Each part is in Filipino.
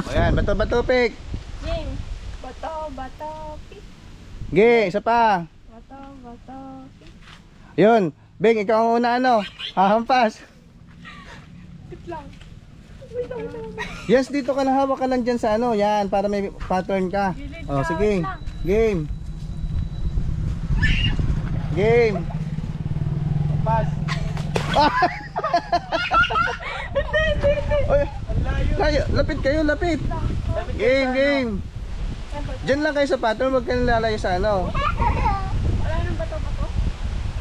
Ayan, bato-bato pick. Game. Bato, pick. Ge, isa pa. Bato, pick. Yun, Beng, ikaw ang una ano? Hahampas. Wait lang. Yes, dito ka lang, hawak ka lang dyan sa ano. Yan, para may pattern ka. Oh, sige. Game. Game. Pass. Oy, lapit kayo, lapit. Game. Diyan lang kayo sa pattern, huwag kayo lalayo sa ano. Wala nang bato.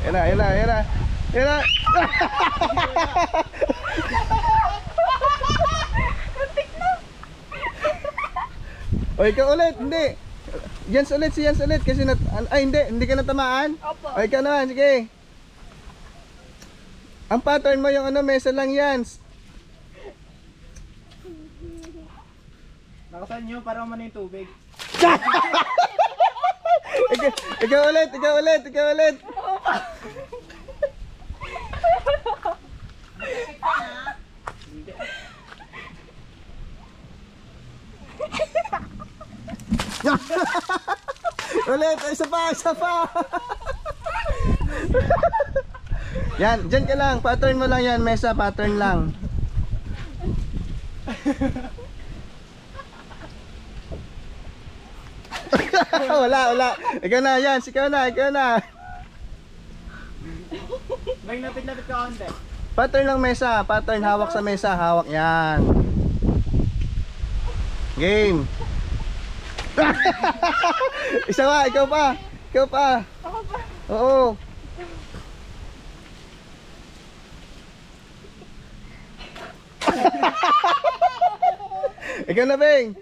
Yan na. O, ikaw ulit, hindi. Jans ulit, si Jans ulit kasi hindi ka natamaan. Opo. O, ikaw naman, sige. Ang pattern mo yung ano, mesa lang yan. Nakasan nyo para umano yung tubig. ikaw ulit. Ulit, isa pa. Yan, dyan ka lang, pattern mo lang yan, mesa, pattern lang. Wala. Ikaw na, yan, ikaw na. May lapit-lapit ka konti. Pattern lang mesa, pattern hawak sa mesa, hawak yan. Game. Isa pa, ikaw pa. Ako pa. Oo. Ikaw na, Beng.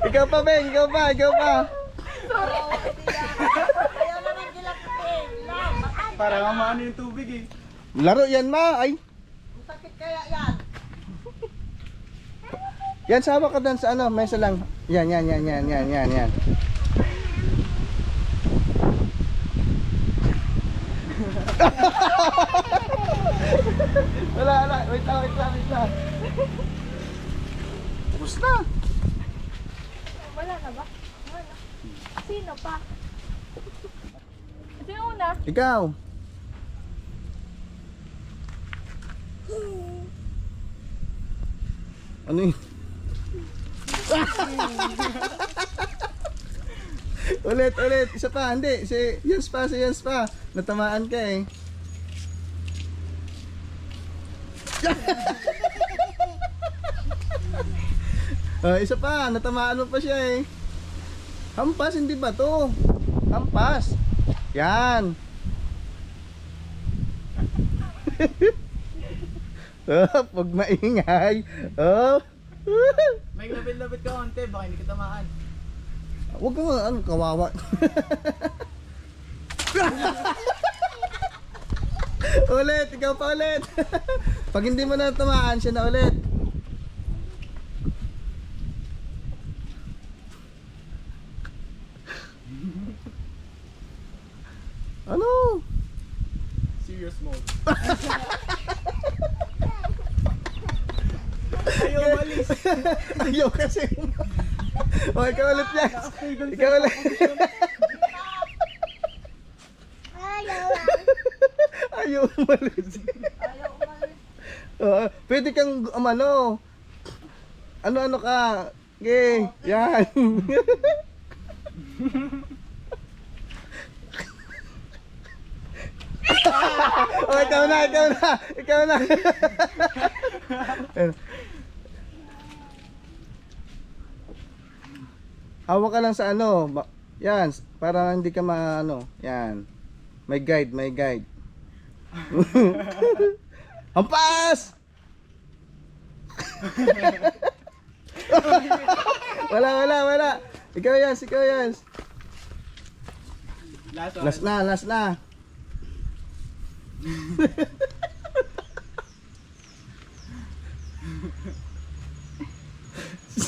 Ikaw pa, Beng, ikaw pa. Para maano yung tubig eh. Laro yan, ma. Ay. Sakit kaya yan. Yan, sawa ka doon sa ano, mesa lang. Yan. Wala. Wait lang. Tapos na. Wala na ba? Wala. Sino pa? Sino una? Ikaw. Ano yun? ulit. Isa pa. Hindi. Si Jans pa. Natamaan ka eh. Isa pa. Natamaan mo pa siya eh. Hampas, hindi ba to? Hampas. Yan. Pag maingay. May lapit-lapit ka konti, baka hindi ka tamaan. Huwag ka ano, kawawa. Ulit, ikaw pa ulit. Pag hindi mo na tamaan, siya na ulit. Ano? Serious mode. Ayaw malis. Ayaw kasi. O, ikaw ulit yan. Ikaw ulit. Ayaw umalis. Pwede kang ano ka. Okay, yan. Oh, ikaw na. Hawak ka lang sa ano. Yan, para hindi ka maano. Yan. May guide. Hampas! Wala. Ikaw yan. Last na.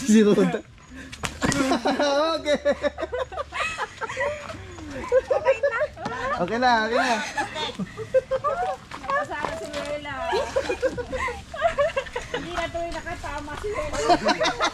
Si Ruda. Okay. Okay na, okay na. Nakasama si Wela. Hindi na tuloy nakasama si Wela.